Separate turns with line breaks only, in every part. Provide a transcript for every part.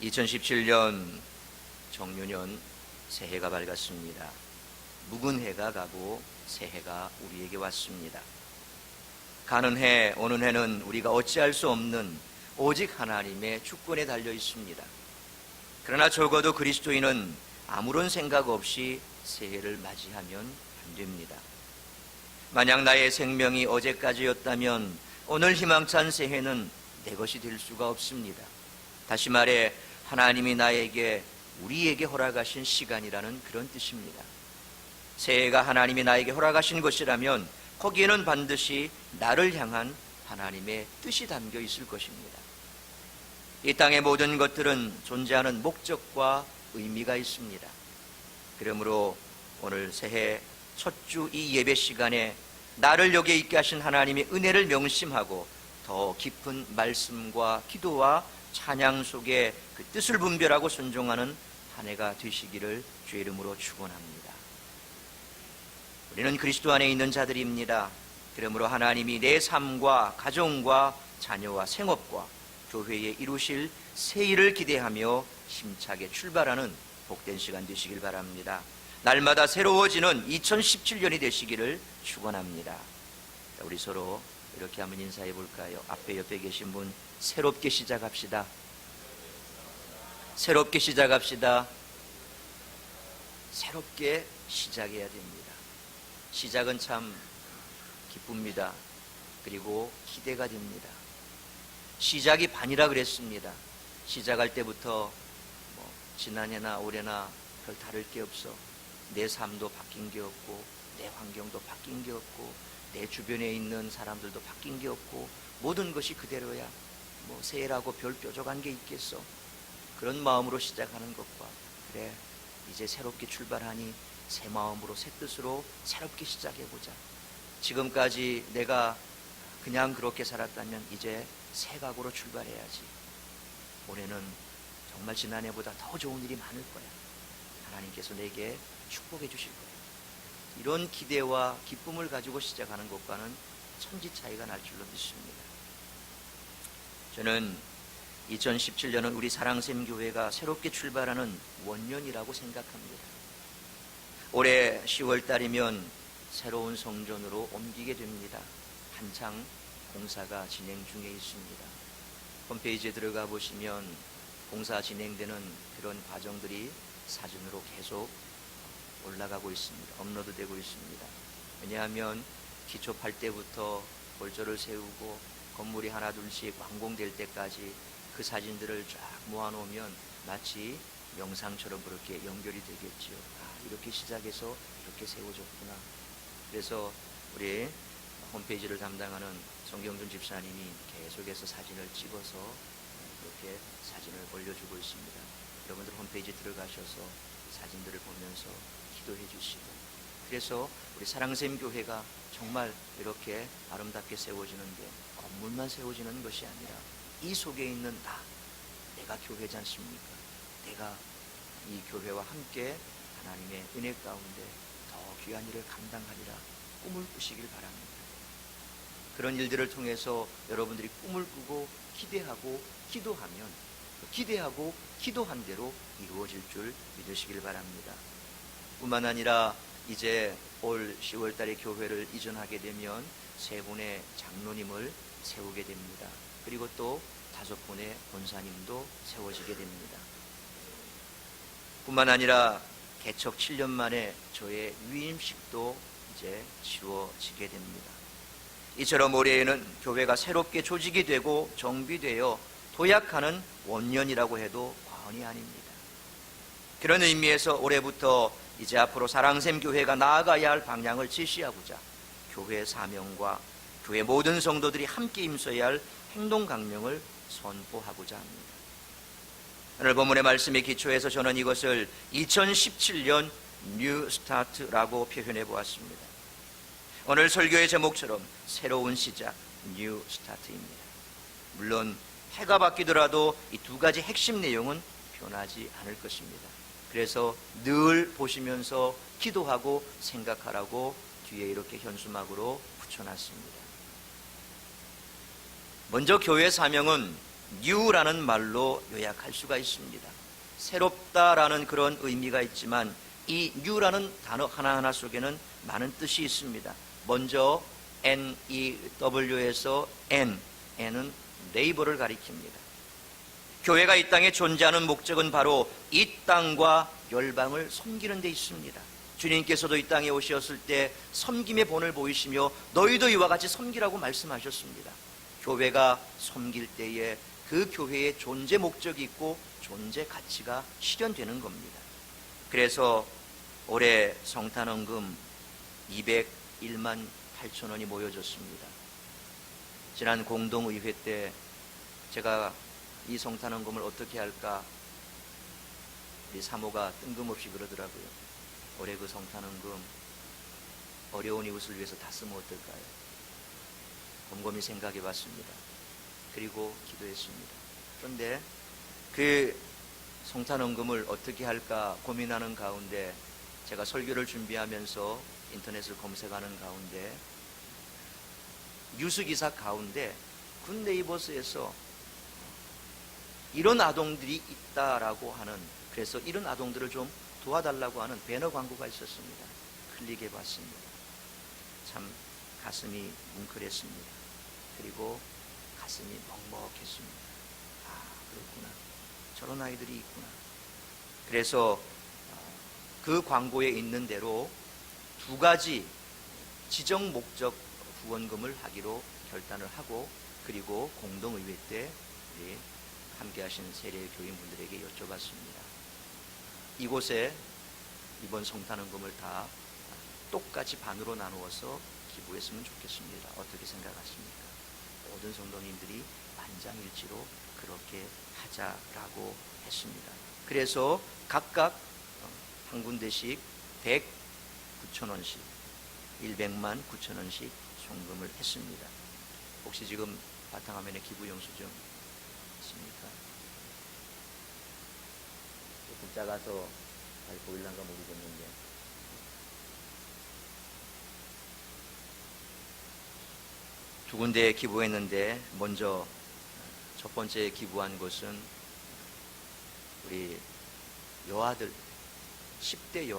2017년 정유년 새해가 밝았습니다. 묵은 해가 가고 새해가 우리에게 왔습니다. 가는 해, 오는 해는 우리가 어찌할 수 없는 오직 하나님의 주권에 달려 있습니다. 그러나 적어도 그리스도인은 아무런 생각 없이 새해를 맞이하면 안 됩니다. 만약 나의 생명이 어제까지였다면 오늘 희망찬 새해는 내 것이 될 수가 없습니다. 다시 말해 하나님이 나에게, 우리에게 허락하신 시간이라는 그런 뜻입니다. 새해가 하나님이 나에게 허락하신 것이라면 거기에는 반드시 나를 향한 하나님의 뜻이 담겨 있을 것입니다. 이 땅의 모든 것들은 존재하는 목적과 의미가 있습니다. 그러므로 오늘 새해 첫 주 이 예배 시간에 나를 여기에 있게 하신 하나님의 은혜를 명심하고 더 깊은 말씀과 기도와 찬양 속에 그 뜻을 분별하고 순종하는 한 해가 되시기를 주의 이름으로 축원합니다. 우리는 그리스도 안에 있는 자들입니다. 그러므로 하나님이 내 삶과 가정과 자녀와 생업과 교회에 이루실 새 일을 기대하며 힘차게 출발하는 복된 시간 되시길 바랍니다. 날마다 새로워지는 2017년이 되시기를 축원합니다. 우리 서로 이렇게 한번 인사해 볼까요? 앞에 옆에 계신 분, 새롭게 시작합시다. 새롭게 시작합시다. 새롭게 시작해야 됩니다. 시작은 참 기쁩니다. 그리고 기대가 됩니다. 시작이 반이라 그랬습니다. 시작할 때부터 지난해나 올해나 별 다를 게 없어. 내 삶도 바뀐 게 없고, 내 환경도 바뀐 게 없고, 내 주변에 있는 사람들도 바뀐 게 없고, 모든 것이 그대로야. 새해라고 별 뾰족한 게 있겠어. 그런 마음으로 시작하는 것과, 그래 이제 새롭게 출발하니 새 마음으로 새 뜻으로 새롭게 시작해보자. 지금까지 내가 그냥 그렇게 살았다면 이제 새 각오로 출발해야지. 올해는 정말 지난해보다 더 좋은 일이 많을 거야. 하나님께서 내게 축복해 주실 거야. 이런 기대와 기쁨을 가지고 시작하는 것과는 천지 차이가 날 줄로 믿습니다. 저는 2017년은 우리 사랑샘교회가 새롭게 출발하는 원년이라고 생각합니다. 올해 10월 달이면 새로운 성전으로 옮기게 됩니다. 한창 공사가 진행 중에 있습니다. 홈페이지에 들어가 보시면 공사 진행되는 그런 과정들이 사진으로 계속 올라가고 있습니다. 업로드되고 있습니다. 왜냐하면 기초팔 때부터 골조를 세우고 건물이 하나 둘씩 완공될 때까지 그 사진들을 쫙 모아놓으면 마치 영상처럼 그렇게 연결이 되겠지요. 이렇게 시작해서 이렇게 세워졌구나. 그래서 우리 홈페이지를 담당하는 정경준 집사님이 계속해서 사진을 찍어서 이렇게 사진을 올려주고 있습니다. 여러분들 홈페이지 들어가셔서 사진들을 보면서 기도해 주시고, 그래서 우리 사랑샘교회가 정말 이렇게 아름답게 세워지는 게 건물만 세워지는 것이 아니라 이 속에 있는 내가 교회지 않습니까? 내가 이 교회와 함께 하나님의 은혜 가운데 더 귀한 일을 감당하리라 꿈을 꾸시길 바랍니다. 그런 일들을 통해서 여러분들이 꿈을 꾸고 기대하고 기도하면 기대하고 기도한 대로 이루어질 줄 믿으시길 바랍니다. 뿐만 아니라 이제 올 10월 달에 교회를 이전하게 되면 3분의 장로님을 세우게 됩니다. 그리고 또 5분의 권사님도 세워지게 됩니다. 뿐만 아니라 개척 7년 만에 저의 위임식도 이제 치러지게 됩니다. 이처럼 올해에는 교회가 새롭게 조직이 되고 정비되어 도약하는 원년이라고 해도 과언이 아닙니다. 그런 의미에서 올해부터 이제 앞으로 사랑샘교회가 나아가야 할 방향을 제시하고자 교회의 사명과 교회 모든 성도들이 함께 힘써야 할 행동 강령을 선포하고자 합니다. 오늘 본문의 말씀에 기초해서 저는 이것을 2017년 뉴 스타트라고 표현해 보았습니다. 오늘 설교의 제목처럼 새로운 시작, 뉴 스타트입니다. 물론 해가 바뀌더라도 이 두 가지 핵심 내용은 변하지 않을 것입니다. 그래서 늘 보시면서 기도하고 생각하라고 뒤에 이렇게 현수막으로 붙여놨습니다. 먼저 교회 사명은 new라는 말로 요약할 수가 있습니다. 새롭다라는 그런 의미가 있지만 이 new라는 단어 하나하나 속에는 많은 뜻이 있습니다. 먼저 NEW에서 N은 네이버를 가리킵니다. 교회가 이 땅에 존재하는 목적은 바로 이 땅과 열방을 섬기는 데 있습니다. 주님께서도 이 땅에 오셨을 때 섬김의 본을 보이시며 너희도 이와 같이 섬기라고 말씀하셨습니다. 교회가 섬길 때에 그 교회의 존재 목적이 있고 존재 가치가 실현되는 겁니다. 그래서 올해 성탄원금 201만 8천 원이 모여졌습니다. 지난 공동의회 때 제가 이 성탄원금을 어떻게 할까 우리 사모가 뜬금없이 그러더라고요. 올해 그 성탄원금 어려운 이웃을 위해서 다 쓰면 어떨까요? 곰곰이 생각해 봤습니다. 그리고 기도했습니다. 그런데 그 성탄원금을 어떻게 할까 고민하는 가운데 제가 설교를 준비하면서 인터넷을 검색하는 가운데 뉴스기사 가운데 굿네이버스에서 이런 아동들이 있다라고 하는, 그래서 이런 아동들을 좀 도와달라고 하는 배너 광고가 있었습니다. 클릭해 봤습니다. 참 가슴이 뭉클했습니다. 그리고 가슴이 먹먹했습니다. 아, 그렇구나. 저런 아이들이 있구나. 그래서 그 광고에 있는 대로 두 가지 지정 목적 후원금을 하기로 결단을 하고, 그리고 공동의회 때 우리 함께 하신 세례 교인분들에게 여쭤봤습니다. 이곳에 이번 성탄원금을 다 똑같이 반으로 나누어서 기부했으면 좋겠습니다. 어떻게 생각하십니까? 모든 성도님들이 만장일치로 그렇게 하자라고 했습니다. 그래서 각각 한 군데씩 109,000원씩 100만 9천원씩 송금을 했습니다. 혹시 지금 바탕화면에 기부 영수증 있습니까? 조금 작아서 잘 보일란가 모르겠는데 두 군데에 기부했는데, 먼저 첫 번째 기부한 곳은 우리 여아들, 10대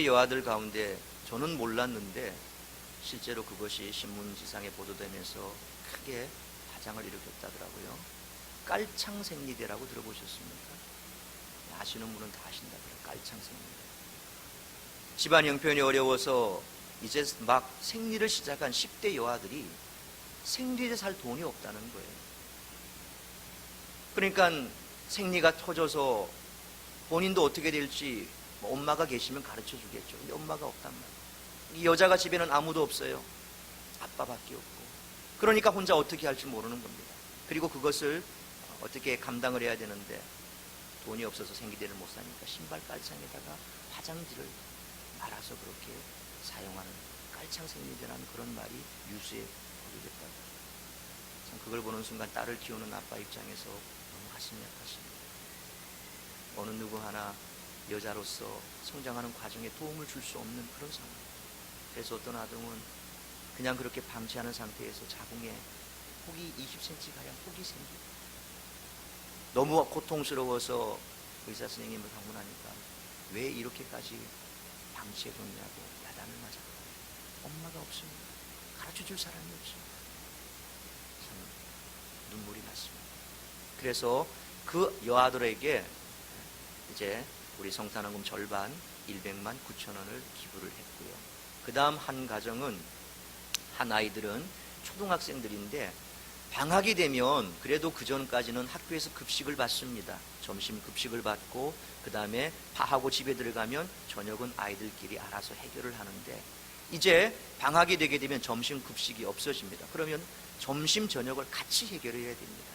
여아들 가운데 저는 몰랐는데 실제로 그것이 신문지상에 보도되면서 크게 파장을 일으켰다더라고요. 깔창생리대라고 들어보셨습니까? 아시는 분은 다 아신다더라고요. 깔창생리대. 집안 형편이 어려워서 이제 막 생리를 시작한 10대 여아들이 생리대 살 돈이 없다는 거예요. 그러니까 생리가 터져서 본인도 어떻게 될지 엄마가 계시면 가르쳐 주겠죠. 근데 엄마가 없단 말이에요. 이 여자가 집에는 아무도 없어요. 아빠밖에 없고. 그러니까 혼자 어떻게 할지 모르는 겁니다. 그리고 그것을 어떻게 감당을 해야 되는데 돈이 없어서 생리대를 못 사니까 신발 깔창에다가 화장지를 말아서 그렇게 사용하는 깔창생리대라는 그런 말이 뉴스에 보도됐다고. 참 그걸 보는 순간 딸을 키우는 아빠 입장에서 너무 가슴이 아팠습니다. 어느 누구 하나 여자로서 성장하는 과정에 도움을 줄 수 없는 그런 상황. 그래서 어떤 아동은 그냥 그렇게 방치하는 상태에서 자궁에 혹이 20cm 가량 혹이 생기고, 너무 고통스러워서 의사 선생님을 방문하니까 왜 이렇게까지 방치해뒀냐고 야단을 맞았고, 엄마가 없습니다. 가르쳐줄 사람이 없습니다. 참 눈물이 났습니다. 그래서 그 여아들에게 이제 우리 성탄원금 절반 100만 9천원을 기부를 했고요. 그 다음 한 가정은, 한 아이들은 초등학생들인데 방학이 되면 그래도 그 전까지는 학교에서 급식을 받습니다. 점심 급식을 받고 그 다음에 파하고 집에 들어가면 저녁은 아이들끼리 알아서 해결을 하는데, 이제 방학이 되게 되면 점심 급식이 없어집니다. 그러면 점심 저녁을 같이 해결해야 됩니다.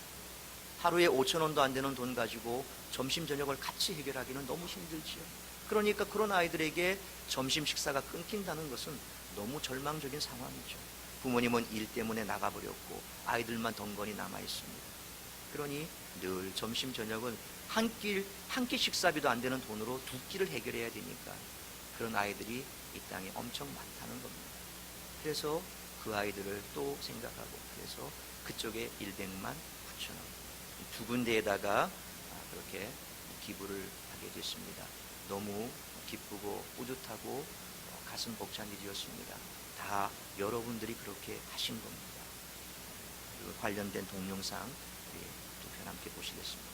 하루에 5,000원도 안 되는 돈 가지고 점심 저녁을 같이 해결하기는 너무 힘들지요. 그러니까 그런 아이들에게 점심 식사가 끊긴다는 것은 너무 절망적인 상황이죠. 부모님은 일 때문에 나가버렸고 아이들만 덩건이 남아있습니다. 그러니 늘 점심 저녁은 한 끼 식사비도 안 되는 돈으로 두 끼를 해결해야 되니까 그런 아이들이 이 땅에 엄청 많다는 겁니다. 그래서 그 아이들을 또 생각하고, 그래서 그쪽에 100만 5천 원, 두 군데에다가 그렇게 기부를 하게 됐습니다. 너무 기쁘고 뿌듯하고 가슴 벅찬 일이었습니다. 다 여러분들이 그렇게 하신 겁니다. 그리고 관련된 동영상 두 편 함께 보시겠습니다.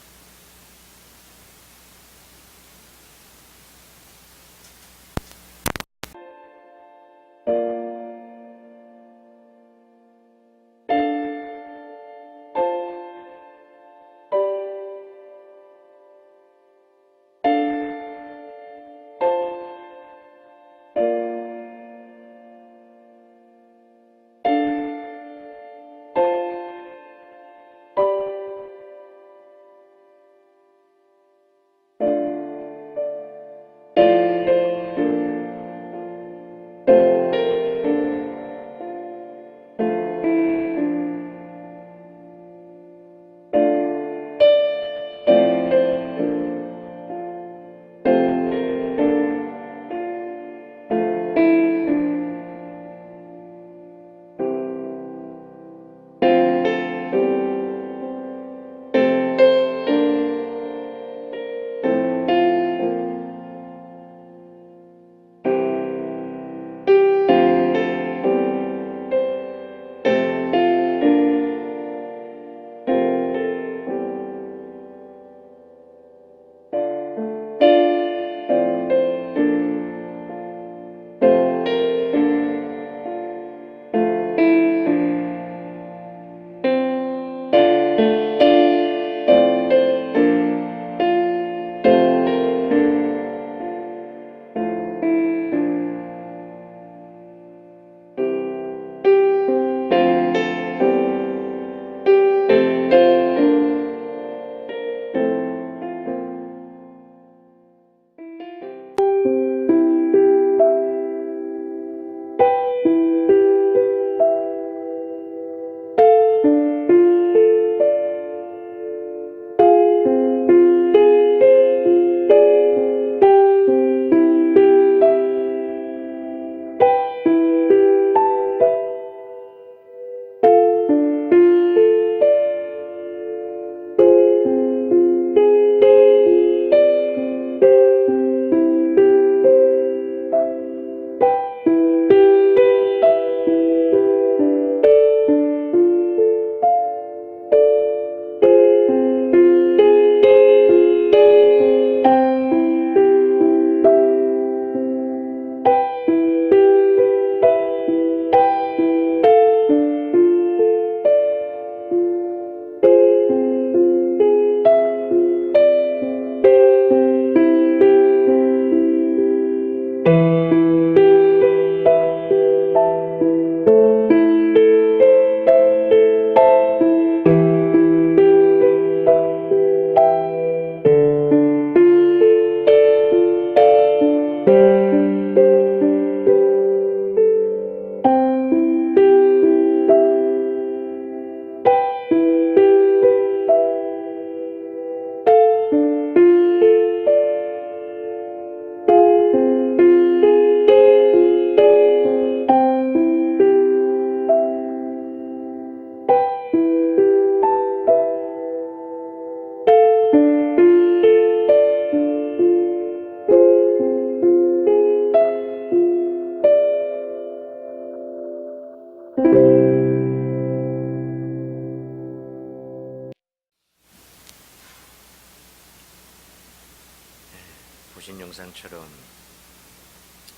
보신 영상처럼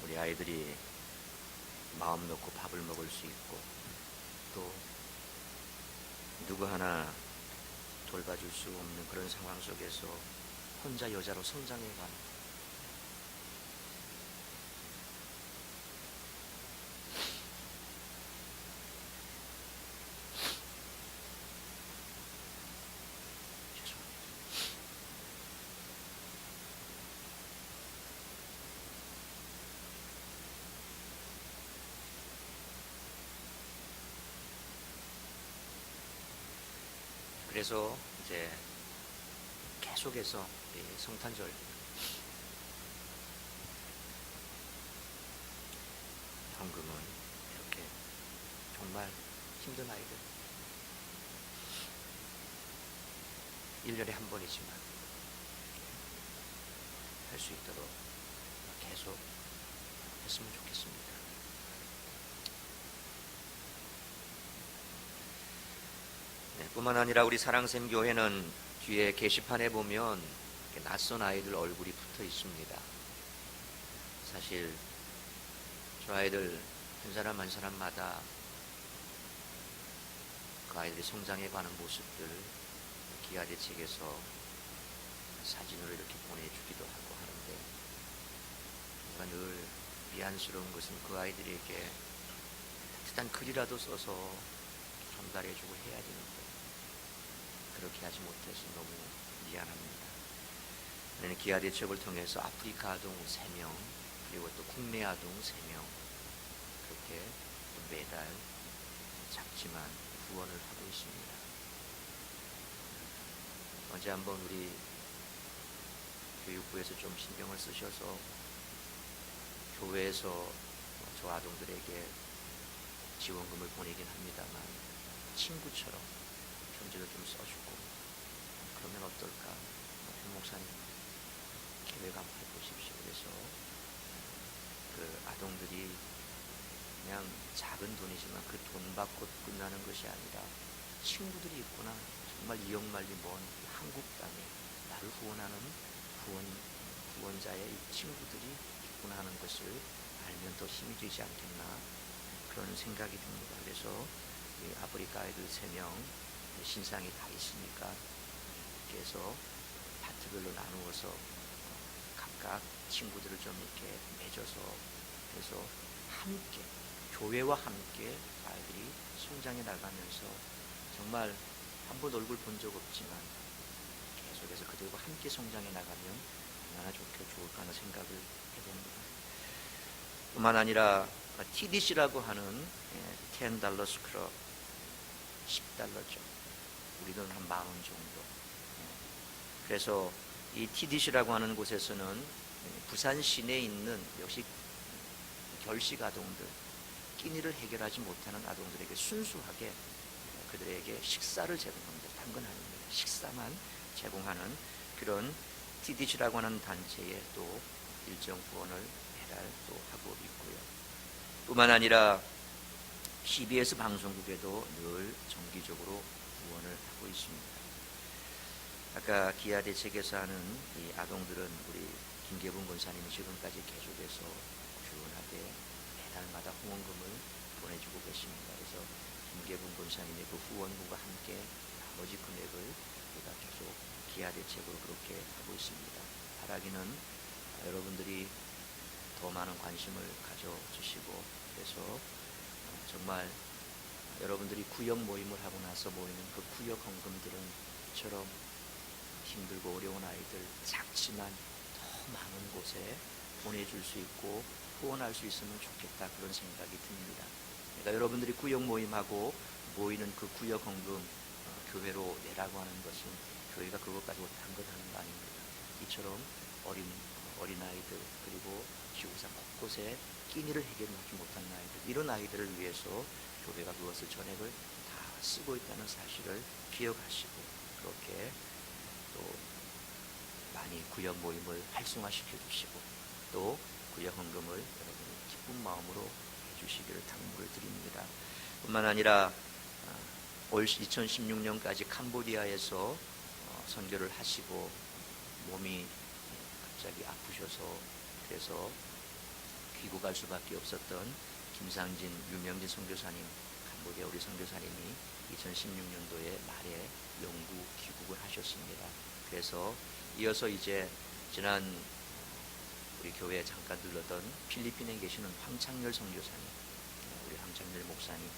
우리 아이들이 마음 놓고 밥을 먹을 수 있고 또 누구 하나 돌봐줄 수 없는 그런 상황 속에서 혼자 여자로 성장해간 그래서 이제 계속해서 성탄절 헌금은 이렇게 정말 힘든 아이들 1년에 한 번이지만 할 수 있도록 계속 했으면 좋겠습니다. 네, 뿐만 아니라 우리 사랑샘 교회는 뒤에 게시판에 보면 낯선 아이들 얼굴이 붙어 있습니다. 사실 저 아이들 한 사람 한 사람마다 그 아이들이 성장해 가는 모습들 기아대책에서 사진으로 이렇게 보내주기도 하고 하는데, 제가 늘 미안스러운 것은 그 아이들에게 따뜻한 글이라도 써서 전달해주고 해야 되는데 그렇게 하지 못해서 너무 미안합니다. 우리는 기아대책을 통해서 아프리카 아동 3명, 그리고 또 국내 아동 3명, 그렇게 매달 작지만 후원을 하고 있습니다. 언제 한번 우리 교육부에서 좀 신경을 쓰셔서 교회에서 저 아동들에게 지원금을 보내긴 합니다만 친구처럼 편지를 좀 써주고 그러면 어떨까? 현 목사님 계획 한번 해보십시오. 그래서 그 아동들이 그냥 작은 돈이지만 그 돈 받고 끝나는 것이 아니라 친구들이 있구나, 정말 이억만리 먼 한국 땅에 나를 후원하는 후원자의 친구들이 있구나 하는 것을 알면 더 힘이 되지 않겠나, 그런 생각이 듭니다. 그래서 이 아프리카 아이들 3명 신상이 다 있으니까 이렇게 해서 파트별로 나누어서 각각 친구들을 좀 이렇게 맺어서, 그래서 함께 교회와 함께 아이들이 성장해 나가면서 정말 한 번 얼굴 본 적 없지만 계속해서 그들과 함께 성장해 나가면 얼마나 좋을까 하는 생각을 해봅니다. 뿐만 아니라 TDC라고 하는 $10 스크럽, $10죠. 우리 돈 한 40,000 정도. 그래서 이 TDC라고 하는 곳에서는 부산 시내에 있는 역시 결식 아동들, 끼니를 해결하지 못하는 아동들에게 순수하게 그들에게 식사를 제공합니다. 딴 건 아닙니다. 식사만 제공하는 그런 TDC라고 하는 단체에 또 일정 후원을 매달 또 하고 있고요. 뿐만 아니라 CBS 방송국에도 늘 정기적으로 후원을 하고 있습니다. 아까 기아대책에서 하는 이 아동들은 우리 김계분 권사님이 지금까지 계속해서 주원하되 매달마다 후원금을 보내주고 계십니다. 그래서 김계분 권사님의 그 후원금과 함께 나머지 금액을 우리가 계속 기아대책으로 그렇게 하고 있습니다. 바라기는 여러분들이 더 많은 관심을 가져주시고, 그래서 정말 여러분들이 구역 모임을 하고 나서 모이는 그 구역 헌금들은 이처럼 힘들고 어려운 아이들 작지만 더 많은 곳에 보내줄 수 있고 후원할 수 있으면 좋겠다, 그런 생각이 듭니다. 그러니까 여러분들이 구역 모임하고 모이는 그 구역 헌금 교회로 내라고 하는 것은 교회가 그것 가지고 딴 것 하는 거 아닙니다. 이처럼 어린아이들, 그리고 지구상 곳곳에 끼니를 해결하지 못한 아이들, 이런 아이들을 위해서 교회가 그것을 전액을 다 쓰고 있다는 사실을 기억하시고, 그렇게 또 많이 구역 모임을 활성화시켜 주시고, 또 구역 헌금을 여러분이 기쁜 마음으로 해주시기를 당부를 드립니다. 뿐만 아니라 올 2016년까지 캄보디아에서 선교를 하시고 몸이 갑자기 아프셔서 그래서 귀국할 수밖에 없었던 김상진, 유명진 선교사님, 캄보디아 우리 선교사님이 2016년도에 말에 영구 귀국을 하셨습니다. 그래서 이어서 이제 지난 우리 교회에 잠깐 들렀던 필리핀에 계시는 황창렬 선교사님, 우리 황창렬 목사님,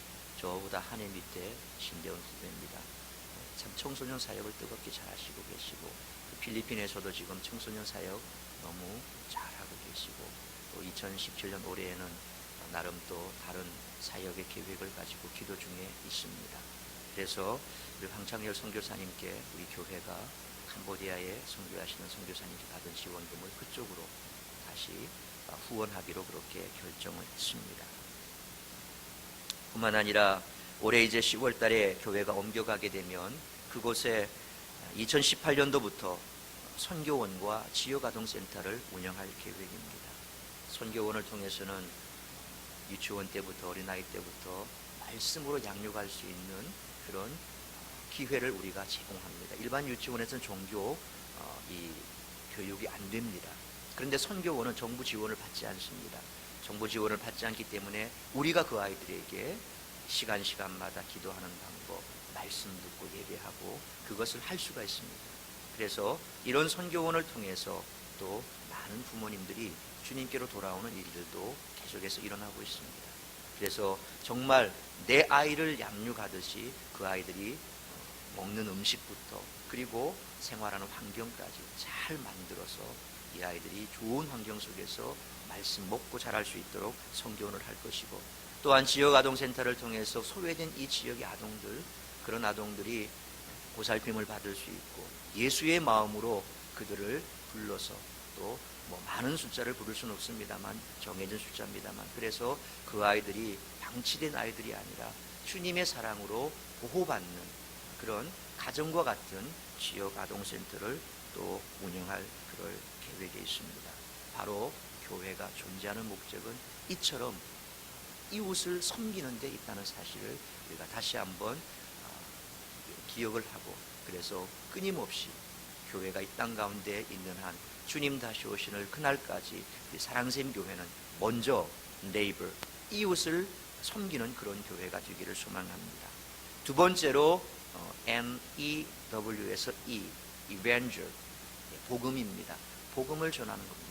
저보다 한 해 밑에 신대원 후배입니다. 참 청소년 사역을 뜨겁게 잘 하시고 계시고, 그 필리핀에서도 지금 청소년 사역 너무 잘하고 계시고, 또 2017년 올해에는 나름 또 다른 사역의 계획을 가지고 기도 중에 있습니다. 그래서 우리 황창렬 선교사님께 우리 교회가 캄보디아에 선교하시는 선교사님께 받은 지원금을 그쪽으로 다시 후원하기로 그렇게 결정을 했습니다. 뿐만 아니라 올해 이제 10월 달에 교회가 옮겨가게 되면 그곳에 2018년도부터 선교원과 지역아동센터를 운영할 계획입니다. 선교원을 통해서는 유치원 때부터 어린아이 때부터 말씀으로 양육할 수 있는 그런 기회를 우리가 제공합니다. 일반 유치원에서는 종교 이 교육이 안 됩니다. 그런데 선교원은 정부 지원을 받지 않습니다. 정부 지원을 받지 않기 때문에 우리가 그 아이들에게 시간마다 기도하는 방법, 말씀 듣고 예배하고 그것을 할 수가 있습니다. 그래서 이런 선교원을 통해서 또 많은 부모님들이 주님께로 돌아오는 일들도 계속해서 일어나고 있습니다. 그래서 정말 내 아이를 양육하듯이 그 아이들이 먹는 음식부터 그리고 생활하는 환경까지 잘 만들어서 이 아이들이 좋은 환경 속에서 말씀 먹고 자랄 수 있도록 선교원을 할 것이고, 또한 지역아동센터를 통해서 소외된 이 지역의 아동들, 그런 아동들이 보살핌을 받을 수 있고 예수의 마음으로 그들을 불러서 또 많은 숫자를 부를 수는 없습니다만 정해진 숫자입니다만, 그래서 그 아이들이 방치된 아이들이 아니라 주님의 사랑으로 보호받는 그런 가정과 같은 지역 아동센터를 또 운영할 그럴 계획에 있습니다. 바로 교회가 존재하는 목적은 이처럼 이웃을 섬기는 데 있다는 사실을 우리가 다시 한번 기억을 하고, 그래서 끊임없이 교회가 이 땅 가운데 있는 한 주님 다시 오시는 그날까지 사랑샘 교회는 먼저 네이버, 이웃을 섬기는 그런 교회가 되기를 소망합니다. 두 번째로 NEW에서 Evangel, 복음입니다. 복음을 전하는 겁니다.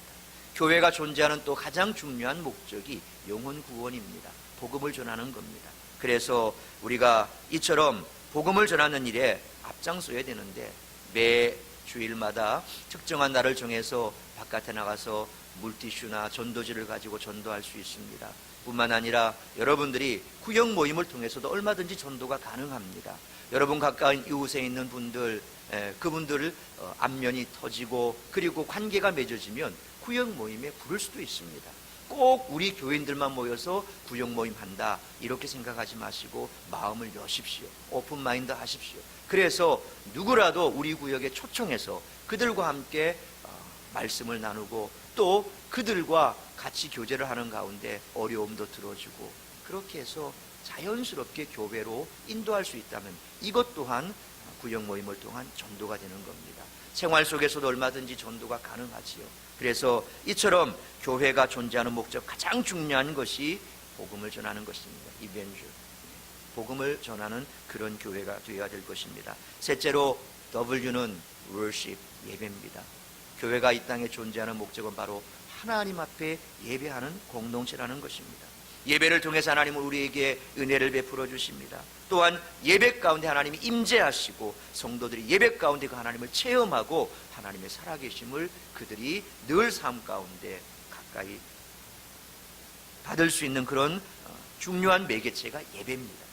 교회가 존재하는 또 가장 중요한 목적이 영혼 구원입니다. 복음을 전하는 겁니다. 그래서 우리가 이처럼 복음을 전하는 일에 앞장서야 되는데, 매 주일마다 특정한 날을 정해서 바깥에 나가서 물티슈나 전도지를 가지고 전도할 수 있습니다. 뿐만 아니라 여러분들이 구역 모임을 통해서도 얼마든지 전도가 가능합니다. 여러분 가까운 이웃에 있는 분들, 그분들 안면이 터지고 그리고 관계가 맺어지면 구역 모임에 부를 수도 있습니다. 꼭 우리 교인들만 모여서 구역 모임 한다 이렇게 생각하지 마시고 마음을 여십시오. 오픈마인드 하십시오. 그래서 누구라도 우리 구역에 초청해서 그들과 함께 말씀을 나누고 또 그들과 같이 교제를 하는 가운데 어려움도 들어주고, 그렇게 해서 자연스럽게 교회로 인도할 수 있다면 이것 또한 구역 모임을 통한 전도가 되는 겁니다. 생활 속에서도 얼마든지 전도가 가능하지요. 그래서 이처럼 교회가 존재하는 목적, 가장 중요한 것이 복음을 전하는 것입니다. 이벤주, 복음을 전하는 그런 교회가 되어야 될 것입니다. 셋째로 W는 worship, 예배입니다. 교회가 이 땅에 존재하는 목적은 바로 하나님 앞에 예배하는 공동체라는 것입니다. 예배를 통해서 하나님은 우리에게 은혜를 베풀어 주십니다. 또한 예배 가운데 하나님이 임재하시고 성도들이 예배 가운데 그 하나님을 체험하고 하나님의 살아계심을 그들이 늘 삶 가운데 가까이 받을 수 있는 그런 중요한 매개체가 예배입니다.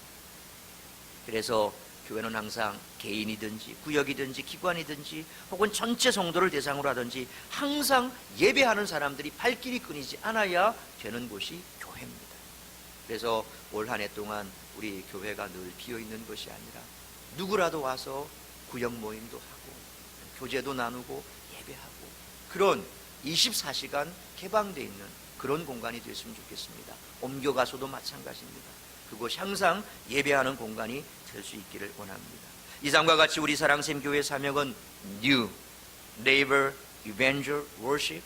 그래서 교회는 항상 개인이든지 구역이든지 기관이든지 혹은 전체 성도를 대상으로 하든지 항상 예배하는 사람들이 발길이 끊이지 않아야 되는 곳이 교회입니다. 그래서 올 한 해 동안 우리 교회가 늘 비어있는 것이 아니라 누구라도 와서 구역 모임도 하고 교제도 나누고 예배하고 그런 24시간 개방되어 있는 그런 공간이 됐으면 좋겠습니다. 옮겨가서도 마찬가지입니다. 그것이 항상 예배하는 공간이 될 수 있기를 원합니다. 이상과 같이 우리 사랑샘 교회의 사명은 New, Neighbor, Evangel, Worship,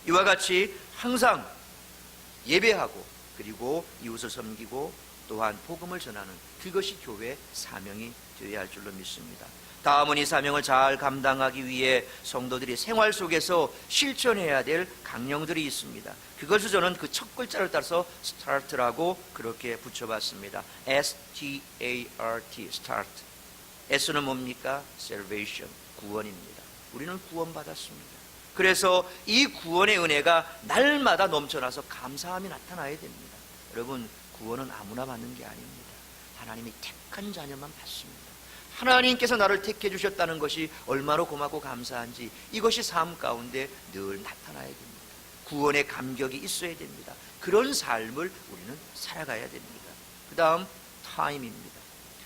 이와 같이 항상 예배하고 그리고 이웃을 섬기고 또한 복음을 전하는 그것이 교회의 사명이 되어야 할 줄로 믿습니다. 다음은 이 사명을 잘 감당하기 위해 성도들이 생활 속에서 실천해야 될 강령들이 있습니다. 그것을 저는 그 첫 글자를 따라서 start라고 그렇게 붙여봤습니다. S-T-A-R-T, start. S는 뭡니까? salvation, 구원입니다. 우리는 구원받았습니다. 그래서 이 구원의 은혜가 날마다 넘쳐나서 감사함이 나타나야 됩니다. 여러분, 구원은 아무나 받는 게 아닙니다. 하나님이 택한 자녀만 받습니다. 하나님께서 나를 택해 주셨다는 것이 얼마나 고맙고 감사한지 이것이 삶 가운데 늘 나타나야 됩니다. 구원의 감격이 있어야 됩니다. 그런 삶을 우리는 살아가야 됩니다. 그 다음 타임입니다.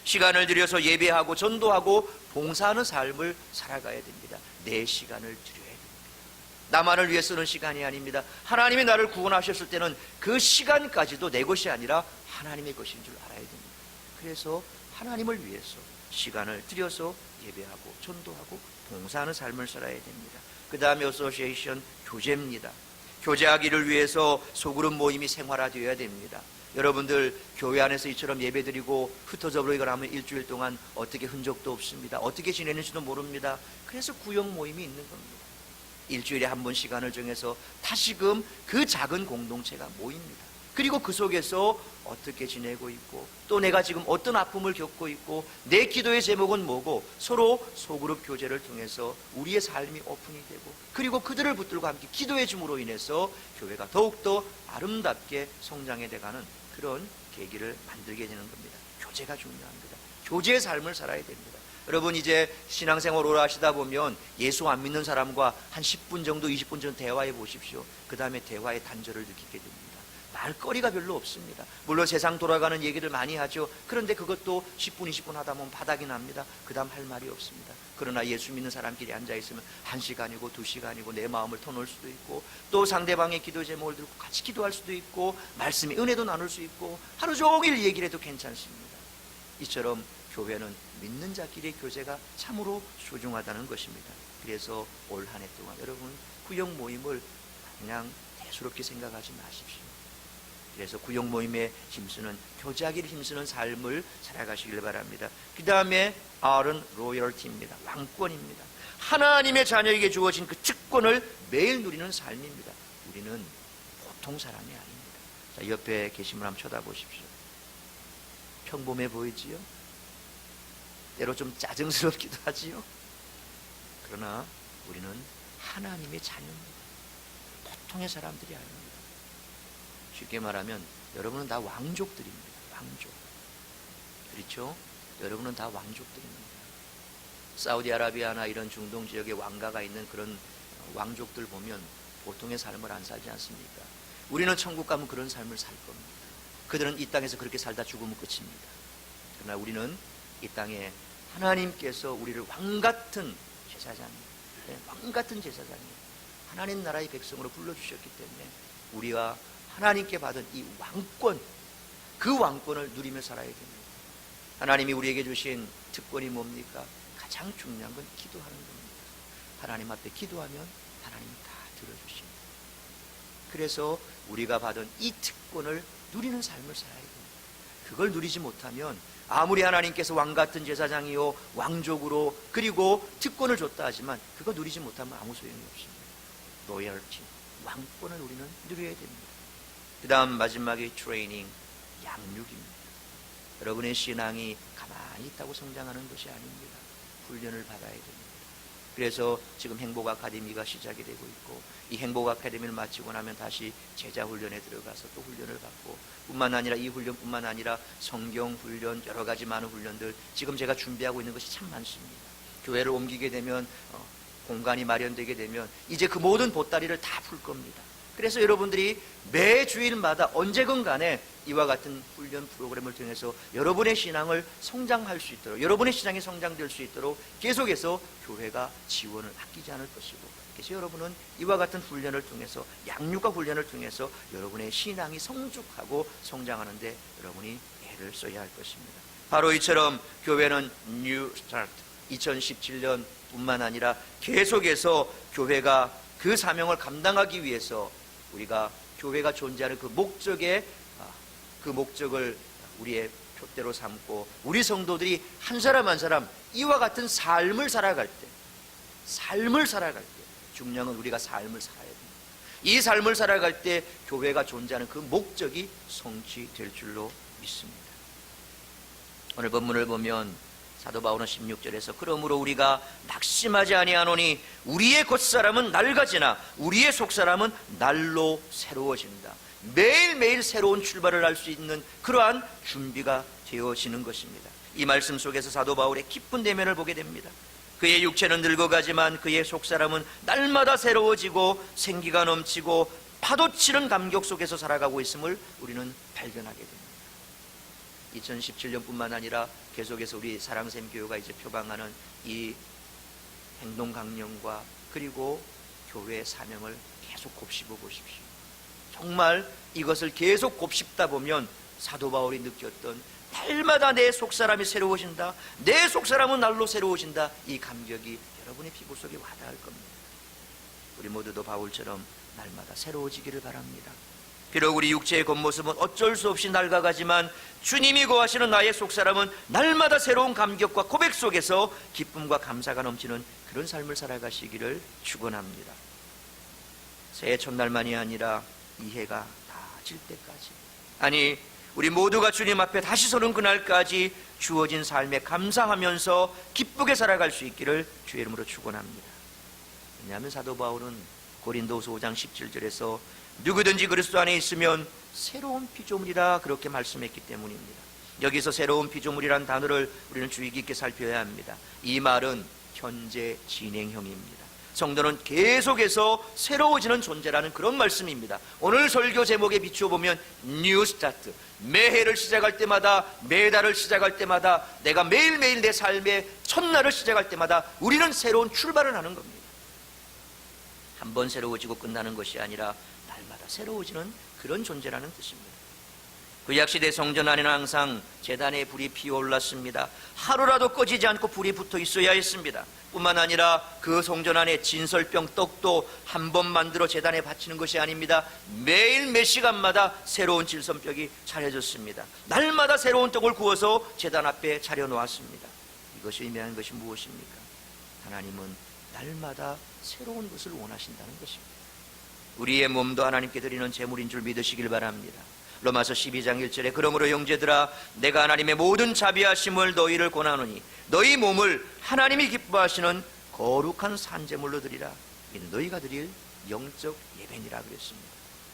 시간을 들여서 예배하고 전도하고 봉사하는 삶을 살아가야 됩니다. 내 시간을 드려야 됩니다. 나만을 위해 쓰는 시간이 아닙니다. 하나님이 나를 구원하셨을 때는 그 시간까지도 내 것이 아니라 하나님의 것인 줄 알아야 됩니다. 그래서 하나님을 위해서 시간을 들여서 예배하고 전도하고 봉사하는 삶을 살아야 됩니다. 그 다음에 어소시에이션, 교제입니다. 교제하기를 위해서 소그룹 모임이 생활화되어야 됩니다. 여러분들 교회 안에서 이처럼 예배드리고 흩어져 버리거나 하면 일주일 동안 어떻게 흔적도 없습니다. 어떻게 지내는지도 모릅니다. 그래서 구역 모임이 있는 겁니다. 일주일에 한 번 시간을 정해서 다시금 그 작은 공동체가 모입니다. 그리고 그 속에서 어떻게 지내고 있고 또 내가 지금 어떤 아픔을 겪고 있고 내 기도의 제목은 뭐고 서로 소그룹 교제를 통해서 우리의 삶이 오픈이 되고 그리고 그들을 붙들고 함께 기도해 줌으로 인해서 교회가 더욱더 아름답게 성장해 돼가는 그런 계기를 만들게 되는 겁니다. 교제가 중요합니다. 교제의 삶을 살아야 됩니다. 여러분 이제 신앙생활 오래 하시다 보면 예수 안 믿는 사람과 한 10분 정도 20분 정도 대화해 보십시오. 그 다음에 대화의 단절을 느끼게 됩니다. 말거리가 별로 없습니다. 물론 세상 돌아가는 얘기를 많이 하죠. 그런데 그것도 10분 20분 하다 보면 바닥이 납니다. 그 다음 할 말이 없습니다. 그러나 예수 믿는 사람끼리 앉아있으면 1시간이고 2시간이고 내 마음을 터놓을 수도 있고 또 상대방의 기도 제목을 들고 같이 기도할 수도 있고 말씀의 은혜도 나눌 수 있고 하루 종일 얘기를 해도 괜찮습니다. 이처럼 교회는 믿는 자끼리의 교제가 참으로 소중하다는 것입니다. 그래서 올 한 해 동안 여러분 구역 모임을 그냥 대수롭게 생각하지 마십시오. 그래서 구역 모임에 힘쓰는 교제하기를 힘쓰는 삶을 살아가시길 바랍니다. 그 다음에 R은 로열티입니다. 왕권입니다. 하나님의 자녀에게 주어진 그 특권을 매일 누리는 삶입니다. 우리는 보통 사람이 아닙니다. 자, 옆에 계신 분 한번 쳐다보십시오. 평범해 보이지요? 때로 좀 짜증스럽기도 하지요. 그러나 우리는 하나님의 자녀입니다. 보통의 사람들이 아닙니다. 쉽게 말하면 여러분은 다 왕족들입니다. 왕족. 그렇죠? 여러분은 다 왕족들입니다. 사우디아라비아나 이런 중동 지역에 왕가가 있는 그런 왕족들 보면 보통의 삶을 안 살지 않습니까? 우리는 천국 가면 그런 삶을 살 겁니다. 그들은 이 땅에서 그렇게 살다 죽으면 끝입니다. 그러나 우리는 이 땅에 하나님께서 우리를 왕같은 제사장님, 왕같은 제사장님, 하나님 나라의 백성으로 불러주셨기 때문에 우리가 하나님께 받은 이 왕권, 그 왕권을 누리며 살아야 됩니다. 하나님이 우리에게 주신 특권이 뭡니까? 가장 중요한 건 기도하는 겁니다. 하나님 앞에 기도하면 하나님이 다 들어주십니다. 그래서 우리가 받은 이 특권을 누리는 삶을 살아야 됩니다. 그걸 누리지 못하면 아무리 하나님께서 왕같은 제사장이요 왕족으로 그리고 특권을 줬다 하지만 그거 누리지 못하면 아무 소용이 없습니다. 로열티, 왕권을 우리는 누려야 됩니다. 그 다음 마지막에 트레이닝, 양육입니다. 여러분의 신앙이 가만히 있다고 성장하는 것이 아닙니다. 훈련을 받아야 됩니다. 그래서 지금 행복 아카데미가 시작이 되고 있고 이 행복 아카데미를 마치고 나면 다시 제자 훈련에 들어가서 또 훈련을 받고 뿐만 아니라 이 훈련뿐만 아니라 성경 훈련 여러 가지 많은 훈련들 지금 제가 준비하고 있는 것이 참 많습니다. 교회를 옮기게 되면 공간이 마련되게 되면 이제 그 모든 보따리를 다 풀 겁니다. 그래서 여러분들이 매 주일마다 언제건 간에 이와 같은 훈련 프로그램을 통해서 여러분의 신앙을 성장할 수 있도록 여러분의 신앙이 성장될 수 있도록 계속해서 교회가 지원을 아끼지 않을 것이고 그래서 여러분은 이와 같은 훈련을 통해서 양육과 훈련을 통해서 여러분의 신앙이 성숙하고 성장하는 데 여러분이 애를 써야 할 것입니다. 바로 이처럼 교회는 뉴 스타트 2017년 뿐만 아니라 계속해서 교회가 그 사명을 감당하기 위해서 우리가 교회가 존재하는 그 목적을 우리의 표대로 삼고 우리 성도들이 한 사람 한 사람 이와 같은 삶을 살아갈 때 중요한 건 우리가 삶을 살아야 됩니다. 이 삶을 살아갈 때 교회가 존재하는 그 목적이 성취될 줄로 믿습니다. 오늘 본문을 보면 사도 바울은 16절에서 그러므로 우리가 낙심하지 아니하노니 우리의 겉사람은 낡아지나 우리의 속사람은 날로 새로워진다. 매일매일 새로운 출발을 할 수 있는 그러한 준비가 되어지는 것입니다. 이 말씀 속에서 사도 바울의 깊은 내면을 보게 됩니다. 그의 육체는 늙어가지만 그의 속사람은 날마다 새로워지고 생기가 넘치고 파도치는 감격 속에서 살아가고 있음을 우리는 발견하게 됩니다. 2017년뿐만 아니라 계속해서 우리 사랑샘교회가 이제 표방하는 이 행동 강령과 그리고 교회의 사명을 계속 곱씹어 보십시오. 정말 이것을 계속 곱씹다 보면 사도 바울이 느꼈던 날마다 내 속사람이 새로워진다, 내 속사람은 날로 새로워진다, 이 감격이 여러분의 피부 속에 와닿을 겁니다. 우리 모두도 바울처럼 날마다 새로워지기를 바랍니다. 비록 우리 육체의 겉모습은 어쩔 수 없이 낡아가지만 주님이 거하시는 나의 속사람은 날마다 새로운 감격과 고백 속에서 기쁨과 감사가 넘치는 그런 삶을 살아가시기를 축원합니다. 새해 첫날만이 아니라 이 해가 다 질 때까지, 아니 우리 모두가 주님 앞에 다시 서는 그날까지 주어진 삶에 감사하면서 기쁘게 살아갈 수 있기를 주의 이름으로 축원합니다. 왜냐하면 사도 바울은 고린도후서 5장 17절에서 누구든지 그리스도 안에 있으면 새로운 피조물이라 그렇게 말씀했기 때문입니다. 여기서 새로운 피조물이란 단어를 우리는 주의 깊게 살펴야 합니다. 이 말은 현재 진행형입니다. 성도는 계속해서 새로워지는 존재라는 그런 말씀입니다. 오늘 설교 제목에 비추어 보면 뉴 스타트, 매해를 시작할 때마다, 매달을 시작할 때마다, 내가 매일매일 내 삶의 첫날을 시작할 때마다 우리는 새로운 출발을 하는 겁니다. 한 번 새로워지고 끝나는 것이 아니라 날마다 새로워지는 그런 존재라는 뜻입니다. 구약시대 성전 안에는 항상 제단에 불이 피어올랐습니다. 하루라도 꺼지지 않고 불이 붙어 있어야 했습니다. 뿐만 아니라 그 성전 안에 진설병 떡도 한 번 만들어 제단에 바치는 것이 아닙니다. 매일 몇 시간마다 새로운 진설병이 차려졌습니다. 날마다 새로운 떡을 구워서 제단 앞에 차려놓았습니다. 이것이 의미하는 것이 무엇입니까? 하나님은 날마다 새로운 것을 원하신다는 것입니다. 우리의 몸도 하나님께 드리는 제물인 줄 믿으시길 바랍니다. 로마서 12장 1절에 그러므로 형제들아 내가 하나님의 모든 자비하심을 너희를 권하노니 너희 몸을 하나님이 기뻐하시는 거룩한 산제물로 드리라. 이는 너희가 드릴 영적 예배니라 그랬습니다.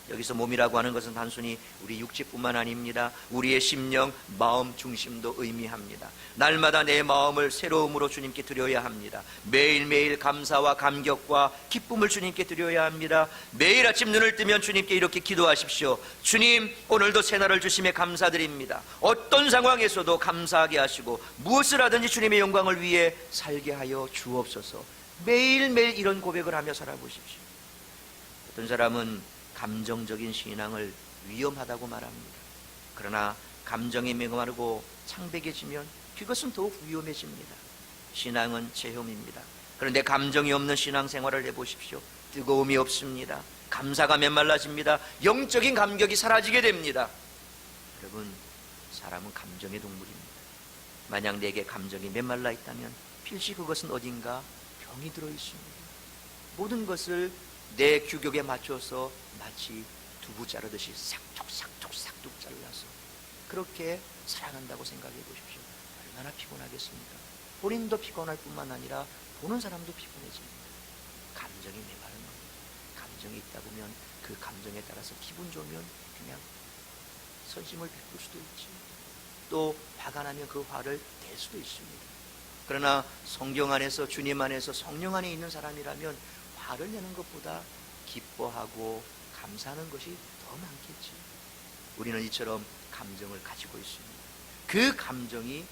여기서 몸이라고 하는 것은 단순히 우리 육체뿐만 아닙니다. 우리의 심령, 마음 중심도 의미합니다. 날마다 내 마음을 새로움으로 주님께 드려야 합니다. 매일매일 감사와 감격과 기쁨을 주님께 드려야 합니다. 매일 아침 눈을 뜨면 주님께 이렇게 기도하십시오. 주님, 오늘도 새날을 주심에 감사드립니다. 어떤 상황에서도 감사하게 하시고 무엇을 하든지 주님의 영광을 위해 살게 하여 주옵소서. 매일매일 이런 고백을 하며 살아보십시오. 어떤 사람은 감정적인 신앙을 위험하다고 말합니다. 그러나 감정이 메마르고 창백해지면 그것은 더욱 위험해집니다. 신앙은 체험입니다. 그런데 감정이 없는 신앙생활을 해보십시오. 뜨거움이 없습니다. 감사가 메말라집니다. 영적인 감격이 사라지게 됩니다. 여러분, 사람은 감정의 동물입니다. 만약 내게 감정이 메말라 있다면 필시 그것은 어딘가 병이 들어있습니다. 모든 것을 내 규격에 맞춰서 마치 두부 자르듯이 싹둑 잘라서 그렇게 살아간다고 생각해 보십시오. 얼마나 피곤하겠습니까? 본인도 피곤할 뿐만 아니라 보는 사람도 피곤해집니다. 감정이 메마른 겁니다. 감정이 있다 보면 그 감정에 따라서 기분 좋으면 그냥 선심을 베풀 수도 있지, 또 화가 나면 그 화를 낼 수도 있습니다. 그러나 성경 안에서, 주님 안에서, 성령 안에 있는 사람이라면 화를 내는 것보다 기뻐하고 감사하는 것이 더 많겠지. 우리는 이처럼 감정을 가지고 있습니다. 그 감정이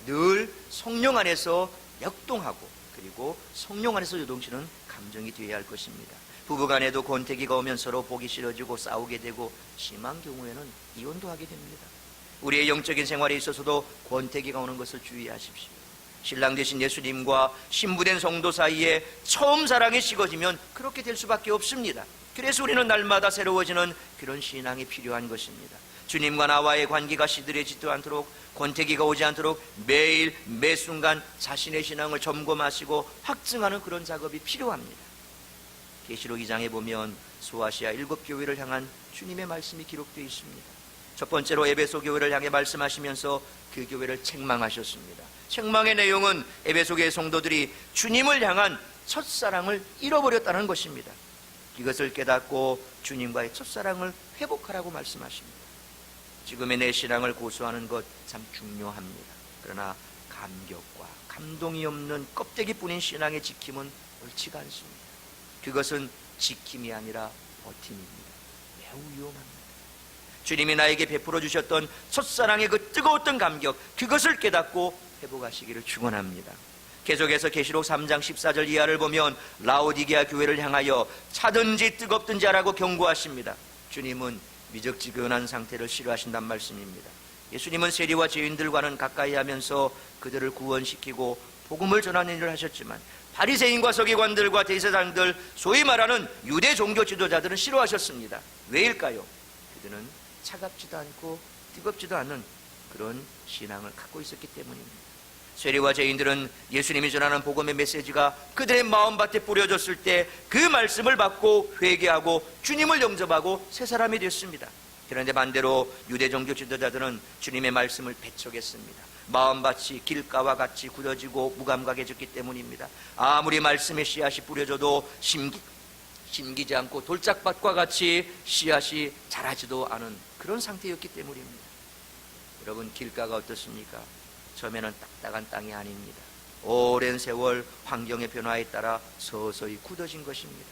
늘 성령 안에서 역동하고 그리고 성령 안에서 요동치는 감정이 되어야 할 것입니다. 부부간에도 권태기가 오면 서로 보기 싫어지고 싸우게 되고 심한 경우에는 이혼도 하게 됩니다. 우리의 영적인 생활에 있어서도 권태기가 오는 것을 주의하십시오. 신랑 되신 예수님과 신부된 성도 사이에 처음 사랑이 식어지면 그렇게 될 수밖에 없습니다. 그래서 우리는 날마다 새로워지는 그런 신앙이 필요한 것입니다. 주님과 나와의 관계가 시들해지지 않도록, 권태기가 오지 않도록 매일 매순간 자신의 신앙을 점검하시고 확증하는 그런 작업이 필요합니다. 계시록 2장에 보면 소아시아 7교회를 향한 주님의 말씀이 기록되어 있습니다. 첫 번째로 에베소 교회를 향해 말씀하시면서 그 교회를 책망하셨습니다. 책망의 내용은 에베소 교회 성도들이 주님을 향한 첫사랑을 잃어버렸다는 것입니다. 이것을 깨닫고 주님과의 첫사랑을 회복하라고 말씀하십니다. 지금의 내 신앙을 고수하는 것 참 중요합니다. 그러나 감격과 감동이 없는 껍데기뿐인 신앙의 지킴은 옳지가 않습니다. 그것은 지킴이 아니라 버팀입니다. 매우 위험합니다. 주님이 나에게 베풀어 주셨던 첫사랑의 그 뜨거웠던 감격, 그것을 깨닫고 회복하시기를 축원합니다. 계속해서 계시록 3장 14절 이하를 보면 라오디게아 교회를 향하여 차든지 뜨겁든지 하라고 경고하십니다. 주님은 미적지근한 상태를 싫어하신단 말씀입니다. 예수님은 세리와 죄인들과는 가까이 하면서 그들을 구원시키고 복음을 전하는 일을 하셨지만 바리새인과 서기관들과 대제사장들, 소위 말하는 유대 종교 지도자들은 싫어하셨습니다. 왜일까요? 그들은 차갑지도 않고 뜨겁지도 않은 그런 신앙을 갖고 있었기 때문입니다. 세리와 죄인들은 예수님이 전하는 복음의 메시지가 그들의 마음밭에 뿌려졌을 때 그 말씀을 받고 회개하고 주님을 영접하고 새 사람이 됐습니다. 그런데 반대로 유대 종교 지도자들은 주님의 말씀을 배척했습니다. 마음밭이 길가와 같이 굳어지고 무감각해졌기 때문입니다. 아무리 말씀의 씨앗이 뿌려져도 심기지 않고 돌짝밭과 같이 씨앗이 자라지도 않은 그런 상태였기 때문입니다. 여러분, 길가가 어떻습니까? 처음에는 딱딱한 땅이 아닙니다. 오랜 세월 환경의 변화에 따라 서서히 굳어진 것입니다.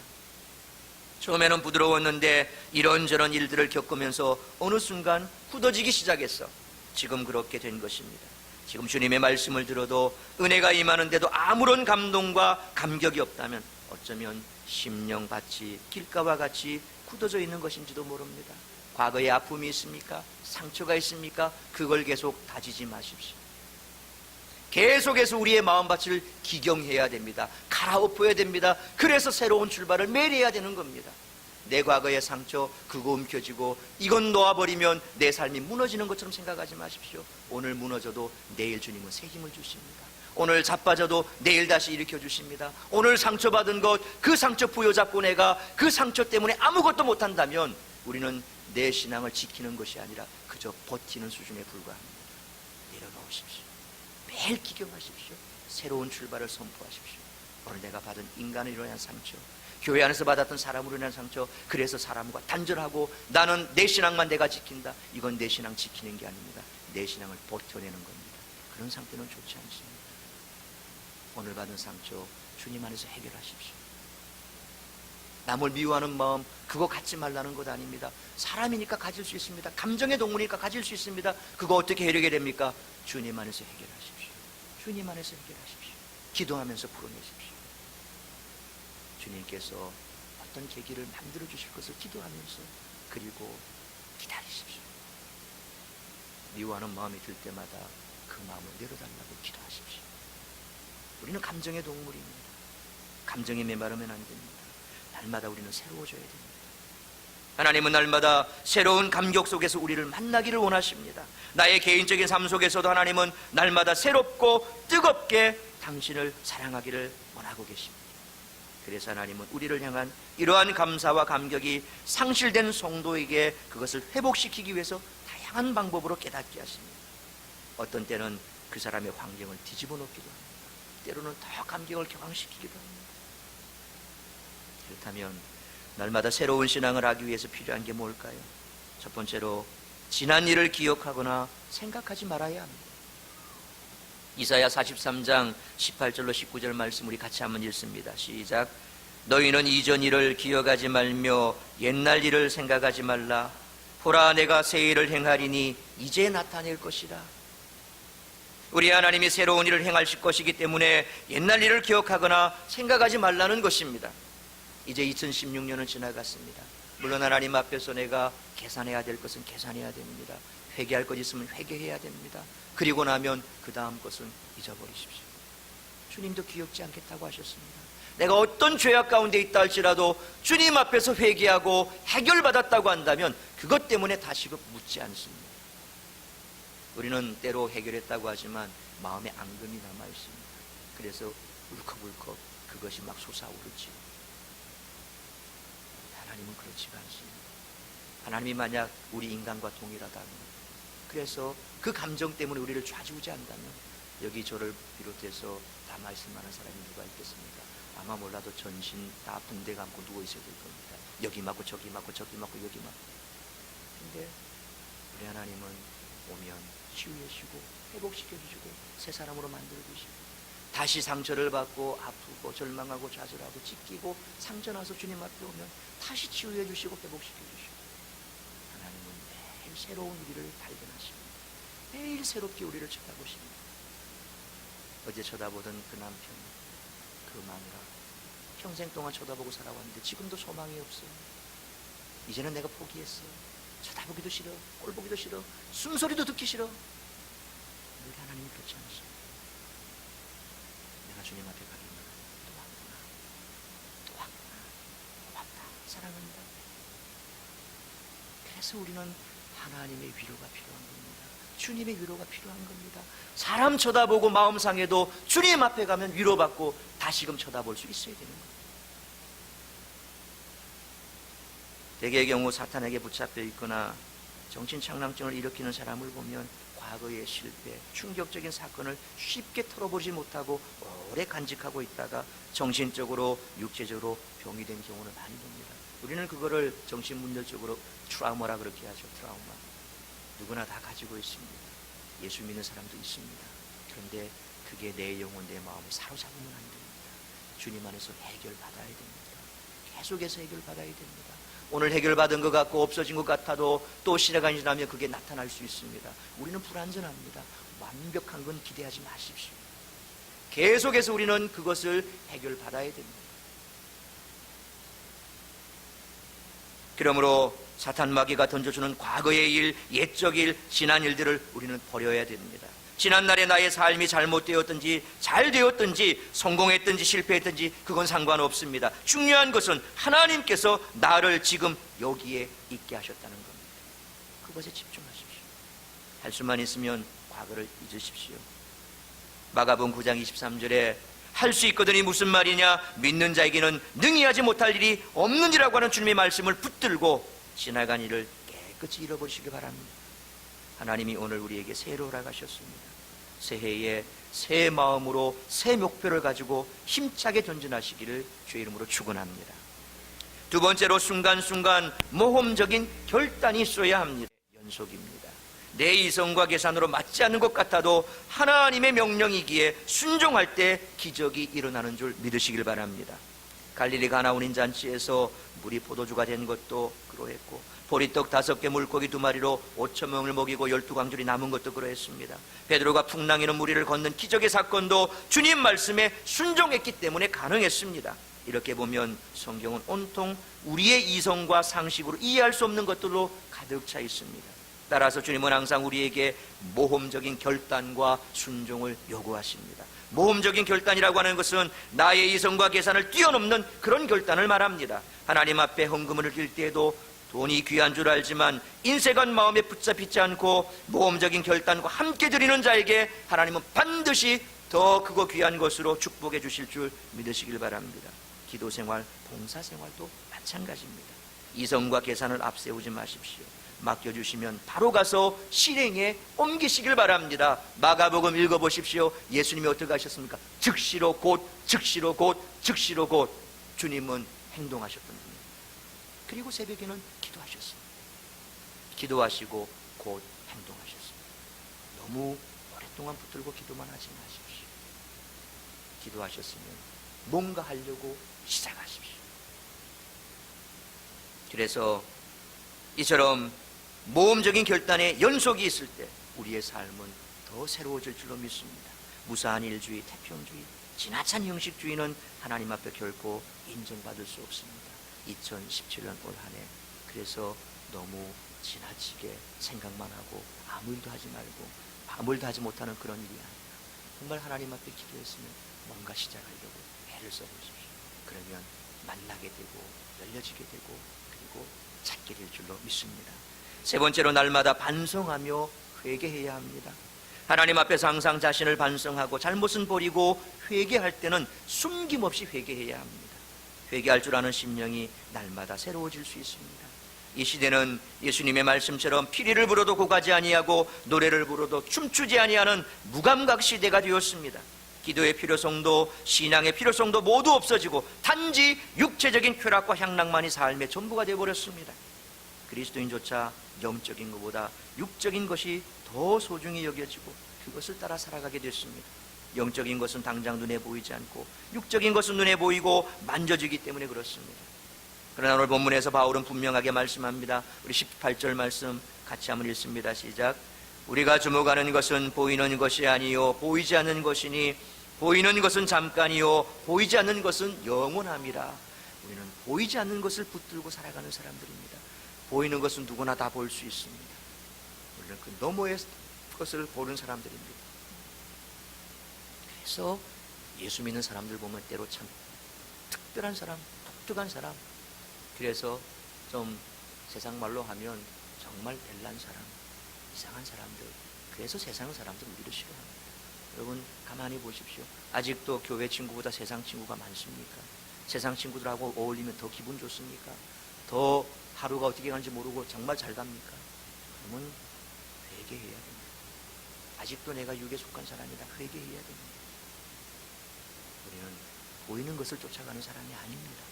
처음에는 부드러웠는데 이런저런 일들을 겪으면서 어느 순간 굳어지기 시작했어. 지금 그렇게 된 것입니다. 지금 주님의 말씀을 들어도 은혜가 임하는데도 아무런 감동과 감격이 없다면 어쩌면 심령밭이 길가와 같이 굳어져 있는 것인지도 모릅니다. 과거에 아픔이 있습니까? 상처가 있습니까? 그걸 계속 다지지 마십시오. 계속해서 우리의 마음밭을 기경해야 됩니다. 갈아엎어야 됩니다. 그래서 새로운 출발을 매일 해야 되는 겁니다. 내 과거의 상처, 그거 움켜쥐고 이건 놓아버리면 내 삶이 무너지는 것처럼 생각하지 마십시오. 오늘 무너져도 내일 주님은 새 힘을 주십니다. 오늘 자빠져도 내일 다시 일으켜 주십니다. 오늘 상처받은 것, 그 상처 부여잡고 내가 그 상처 때문에 아무것도 못한다면 우리는 내 신앙을 지키는 것이 아니라 그저 버티는 수준에 불과합니다. 내려놓으십시오. 매일 기경하십시오. 새로운 출발을 선포하십시오. 오늘 내가 받은 인간으로 인한 상처, 교회 안에서 받았던 사람으로 인한 상처, 그래서 사람과 단절하고 나는 내 신앙만 내가 지킨다. 이건 내 신앙 지키는 게 아닙니다. 내 신앙을 버텨내는 겁니다. 그런 상태는 좋지 않습니다. 오늘 받은 상처 주님 안에서 해결하십시오. 남을 미워하는 마음, 그거 갖지 말라는 것 아닙니다. 사람이니까 가질 수 있습니다. 감정의 동물이니까 가질 수 있습니다. 그거 어떻게 해결이 됩니까? 주님 안에서 해결하십시오. 주님 안에서 해결하십시오. 기도하면서 풀어내십시오. 주님께서 어떤 계기를 만들어 주실 것을 기도하면서, 그리고 기다리십시오. 미워하는 마음이 들 때마다 그 마음을 내려달라고 기도하십시오. 우리는 감정의 동물입니다. 감정에 메마르면 안 됩니다. 날마다 우리는 새로워져야 됩니다. 하나님은 날마다 새로운 감격 속에서 우리를 만나기를 원하십니다. 나의 개인적인 삶 속에서도 하나님은 날마다 새롭고 뜨겁게 당신을 사랑하기를 원하고 계십니다. 그래서 하나님은 우리를 향한 이러한 감사와 감격이 상실된 성도에게 그것을 회복시키기 위해서 다양한 방법으로 깨닫게 하십니다. 어떤 때는 그 사람의 환경을 뒤집어 놓기도 합니다. 때로는 더 감격을 격앙시키기도 합니다. 그렇다면 날마다 새로운 신앙을 하기 위해서 필요한 게 뭘까요? 첫 번째로 지난 일을 기억하거나 생각하지 말아야 합니다. 이사야 43장 18절로 19절 말씀 우리 같이 한번 읽습니다. 시작. 너희는 이전 일을 기억하지 말며 옛날 일을 생각하지 말라. 보라, 내가 새 일을 행하리니 이제 나타낼 것이라. 우리 하나님이 새로운 일을 행하실 것이기 때문에 옛날 일을 기억하거나 생각하지 말라는 것입니다. 이제 2016년은 지나갔습니다. 물론 하나님 앞에서 내가 계산해야 될 것은 계산해야 됩니다. 회개할 것 있으면 회개해야 됩니다. 그리고 나면 그 다음 것은 잊어버리십시오. 주님도 기억지 않겠다고 하셨습니다. 내가 어떤 죄악 가운데 있다 할지라도 주님 앞에서 회개하고 해결받았다고 한다면 그것 때문에 다시 묻지 않습니다. 우리는 때로 해결했다고 하지만 마음에 앙금이 남아있습니다. 그래서 울컥울컥 그것이 막 솟아오르지요. 하나님은 그렇지가 않습니다. 하나님이 만약 우리 인간과 동일하다면, 그래서 그 감정 때문에 우리를 좌지우지한다면 여기 저를 비롯해서 다 말씀하는 사람이 누가 있겠습니까? 아마 몰라도 전신 다 붕대 감고 누워 있어야 될 겁니다. 여기 맞고 저기 맞고 저기 맞고 여기 맞고. 근데 우리 하나님은 오면 치유해 주시고 회복시켜 주시고 새 사람으로 만들어 주시고 다시 상처를 받고 아프고 절망하고 좌절하고 찢기고 상처 나서 주님 앞에 오면 다시 치유해 주시고 회복시켜 주시고 하나님은 매일 새로운 우리를 발견하십니다. 매일 새롭게 우리를 쳐다보십니다. 어제 쳐다보던 그 남편, 그 마누라, 평생 동안 쳐다보고 살아왔는데 지금도 소망이 없어요. 이제는 내가 포기했어. 쳐다보기도 싫어. 꼴 보기도 싫어. 숨소리도 듣기 싫어. 우리 하나님이 그렇지 않으십니다. 내가 주님 앞에 가기만 또 왔구나. 또 왔구나. 고맙다. 사랑한다. 그래서 우리는 하나님의 위로가 필요한 겁니다. 주님의 위로가 필요한 겁니다. 사람 쳐다보고 마음 상해도 주님 앞에 가면 위로받고 다시금 쳐다볼 수 있어야 되는 겁니다. 대개의 경우 사탄에게 붙잡혀 있거나 정신착란증을 일으키는 사람을 보면 과거의 실패, 충격적인 사건을 쉽게 털어보지 못하고 오래 간직하고 있다가 정신적으로, 육체적으로 병이 된 경우는 많이 봅니다. 우리는 그거를 정신문열적으로 트라우마라 그렇게 하죠. 트라우마. 누구나 다 가지고 있습니다. 예수 믿는 사람도 있습니다. 그런데 그게 내 영혼, 내 마음을 사로잡으면 안 됩니다. 주님 안에서 해결받아야 됩니다. 계속해서 해결받아야 됩니다. 오늘 해결받은 것 같고 없어진 것 같아도 또 시간이 지나면 그게 나타날 수 있습니다. 우리는 불완전합니다. 완벽한 건 기대하지 마십시오. 계속해서 우리는 그것을 해결받아야 됩니다. 그러므로 사탄 마귀가 던져주는 과거의 일, 옛적 일, 지난 일들을 우리는 버려야 됩니다. 지난날의 나의 삶이 잘못되었든지 잘 되었든지 성공했든지 실패했든지 그건 상관없습니다. 중요한 것은 하나님께서 나를 지금 여기에 있게 하셨다는 겁니다. 그것에 집중하십시오. 할 수만 있으면 과거를 잊으십시오. 마가복음 9장 23절에 할 수 있거든이 무슨 말이냐, 믿는 자에게는 능히 하지 못할 일이 없는지라고 하는 주님의 말씀을 붙들고 지나간 일을 깨끗이 잃어버리시기 바랍니다. 하나님이 오늘 우리에게 새로 허락하셨습니다. 새해에 새 마음으로 새 목표를 가지고 힘차게 전진하시기를 주의 이름으로 축원합니다. 두 번째로 순간순간 모험적인 결단이 있어야 합니다. 연속입니다. 내 이성과 계산으로 맞지 않는 것 같아도 하나님의 명령이기에 순종할 때 기적이 일어나는 줄 믿으시길 바랍니다. 갈릴리 가나운인 잔치에서 물이 포도주가 된 것도 그러했고 보리떡 5개 물고기 2마리로 5,000명을 먹이고 12광줄이 남은 것도 그러했습니다. 베드로가 풍랑이는 무리를 걷는 기적의 사건도 주님 말씀에 순종했기 때문에 가능했습니다. 이렇게 보면 성경은 온통 우리의 이성과 상식으로 이해할 수 없는 것들로 가득 차 있습니다. 따라서 주님은 항상 우리에게 모험적인 결단과 순종을 요구하십니다. 모험적인 결단이라고 하는 것은 나의 이성과 계산을 뛰어넘는 그런 결단을 말합니다. 하나님 앞에 헌금을 드릴 때에도 돈이 귀한 줄 알지만 인색한 마음에 붙잡히지 않고 모험적인 결단과 함께 드리는 자에게 하나님은 반드시 더 크고 귀한 것으로 축복해 주실 줄 믿으시길 바랍니다. 기도생활, 봉사생활도 마찬가지입니다. 이성과 계산을 앞세우지 마십시오. 맡겨주시면 바로 가서 실행에 옮기시길 바랍니다. 마가복음 읽어보십시오. 예수님이 어떻게 하셨습니까? 즉시로 곧, 즉시로 곧, 즉시로 곧 주님은 행동하셨던 분입니다. 그리고 새벽에는 기도하셨습니다. 기도하시고 곧 행동하셨습니다. 너무 오랫동안 붙들고 기도만 하지 마십시오. 기도하셨으면 뭔가 하려고 시작하십시오. 그래서 이처럼 모험적인 결단에 연속이 있을 때 우리의 삶은 더 새로워질 줄로 믿습니다. 무사한 일주의, 태평주의, 지나친 형식주의는 하나님 앞에 결코 인정받을 수 없습니다. 2017년 올 한 해 그래서 너무 지나치게 생각만 하고 아무 일도 하지 말고 아무 일도 하지 못하는 그런 일이 아니라 정말 하나님 앞에 기도했으면 뭔가 시작하려고 애를 써보십시오. 그러면 만나게 되고 열려지게 되고 그리고 찾게 될 줄로 믿습니다. 세 번째로 날마다 반성하며 회개해야 합니다. 하나님 앞에서 항상 자신을 반성하고 잘못은 버리고 회개할 때는 숨김없이 회개해야 합니다. 회개할 줄 아는 심령이 날마다 새로워질 수 있습니다. 이 시대는 예수님의 말씀처럼 피리를 불어도 고가지 아니하고 노래를 불어도 춤추지 아니하는 무감각 시대가 되었습니다. 기도의 필요성도 신앙의 필요성도 모두 없어지고 단지 육체적인 쾌락과 향락만이 삶의 전부가 되어버렸습니다. 그리스도인조차 영적인 것보다 육적인 것이 더 소중히 여겨지고 그것을 따라 살아가게 됐습니다. 영적인 것은 당장 눈에 보이지 않고 육적인 것은 눈에 보이고 만져지기 때문에 그렇습니다. 그러나 오늘 본문에서 바울은 분명하게 말씀합니다. 우리 18절 말씀 같이 한번 읽습니다. 시작. 우리가 주목하는 것은 보이는 것이 아니요 보이지 않는 것이니 보이는 것은 잠깐이요 보이지 않는 것은 영원함이라. 우리는 보이지 않는 것을 붙들고 살아가는 사람들입니다. 보이는 것은 누구나 다 볼 수 있습니다. 우리는 그 너머의 것을 보는 사람들입니다. 그래서 예수 믿는 사람들 보면 때로 참 특별한 사람, 독특한 사람, 그래서 좀 세상 말로 하면 정말 별난 사람, 이상한 사람들, 그래서 세상 사람들 우리를 싫어합니다. 여러분 가만히 보십시오. 아직도 교회 친구보다 세상 친구가 많습니까? 세상 친구들하고 어울리면 더 기분 좋습니까? 더 하루가 어떻게 가는지 모르고 정말 잘 갑니까? 그러면 회개해야 됩니다. 아직도 내가 육에 속한 사람이다. 회개해야 됩니다. 우리는 보이는 것을 쫓아가는 사람이 아닙니다.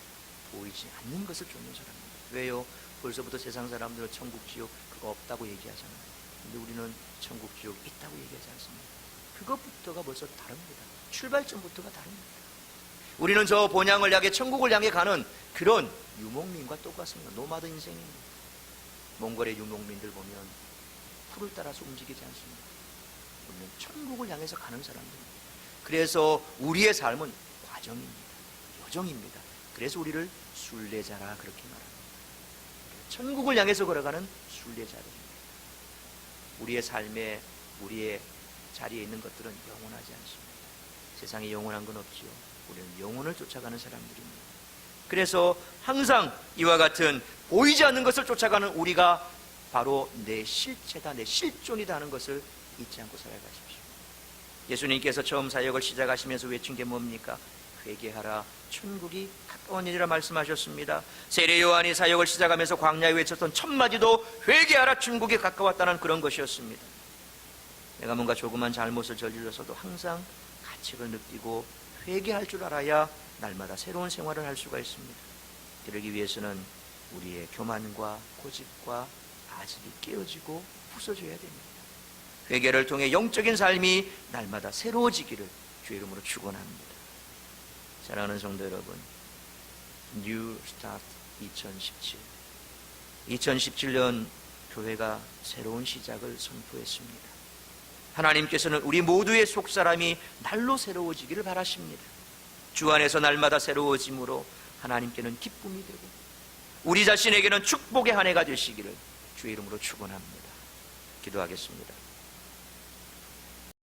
보이지 않는 것을 쫓는 사람입니다. 왜요? 벌써부터 세상 사람들은 천국 지옥 그거 없다고 얘기하잖아요. 근데 우리는 천국 지옥 있다고 얘기하지 않습니다. 그것부터가 벌써 다릅니다. 출발점부터가 다릅니다. 우리는 저 본향을 향해 천국을 향해 가는 그런 유목민과 똑같습니다. 노마드 인생입니다. 몽골의 유목민들 보면 풀을 따라서 움직이지 않습니다. 우리는 천국을 향해서 가는 사람들입니다. 그래서 우리의 삶은 과정입니다. 여정입니다. 그래서 우리를 순례자라 그렇게 말합니다. 천국을 향해서 걸어가는 순례자들입니다. 우리의 삶에 우리의 자리에 있는 것들은 영원하지 않습니다. 세상에 영원한 건 없지요. 우리는 영혼을 쫓아가는 사람들입니다. 그래서 항상 이와 같은 보이지 않는 것을 쫓아가는 우리가 바로 내 실체다, 내 실존이다 하는 것을 잊지 않고 살아가십시오. 예수님께서 처음 사역을 시작하시면서 외친 게 뭡니까? 회개하라, 천국이 가까웠느니라 말씀하셨습니다. 세례 요한이 사역을 시작하면서 광야에 외쳤던 첫 마디도 회개하라, 천국이 가까웠다는 그런 것이었습니다. 내가 뭔가 조그만 잘못을 저질러서도 항상 가책을 느끼고 회개할 줄 알아야 날마다 새로운 생활을 할 수가 있습니다. 그러기 위해서는 우리의 교만과 고집과 아집이 깨어지고 부서져야 됩니다. 회개를 통해 영적인 삶이 날마다 새로워지기를 주의 이름으로 축원합니다. 사랑하는 성도 여러분, New Start 2017년 교회가 새로운 시작을 선포했습니다. 하나님께서는 우리 모두의 속사람이 날로 새로워지기를 바라십니다. 주 안에서 날마다 새로워짐으로 하나님께는 기쁨이 되고 우리 자신에게는 축복의 한 해가 되시기를 주의 이름으로 축원합니다. 기도하겠습니다.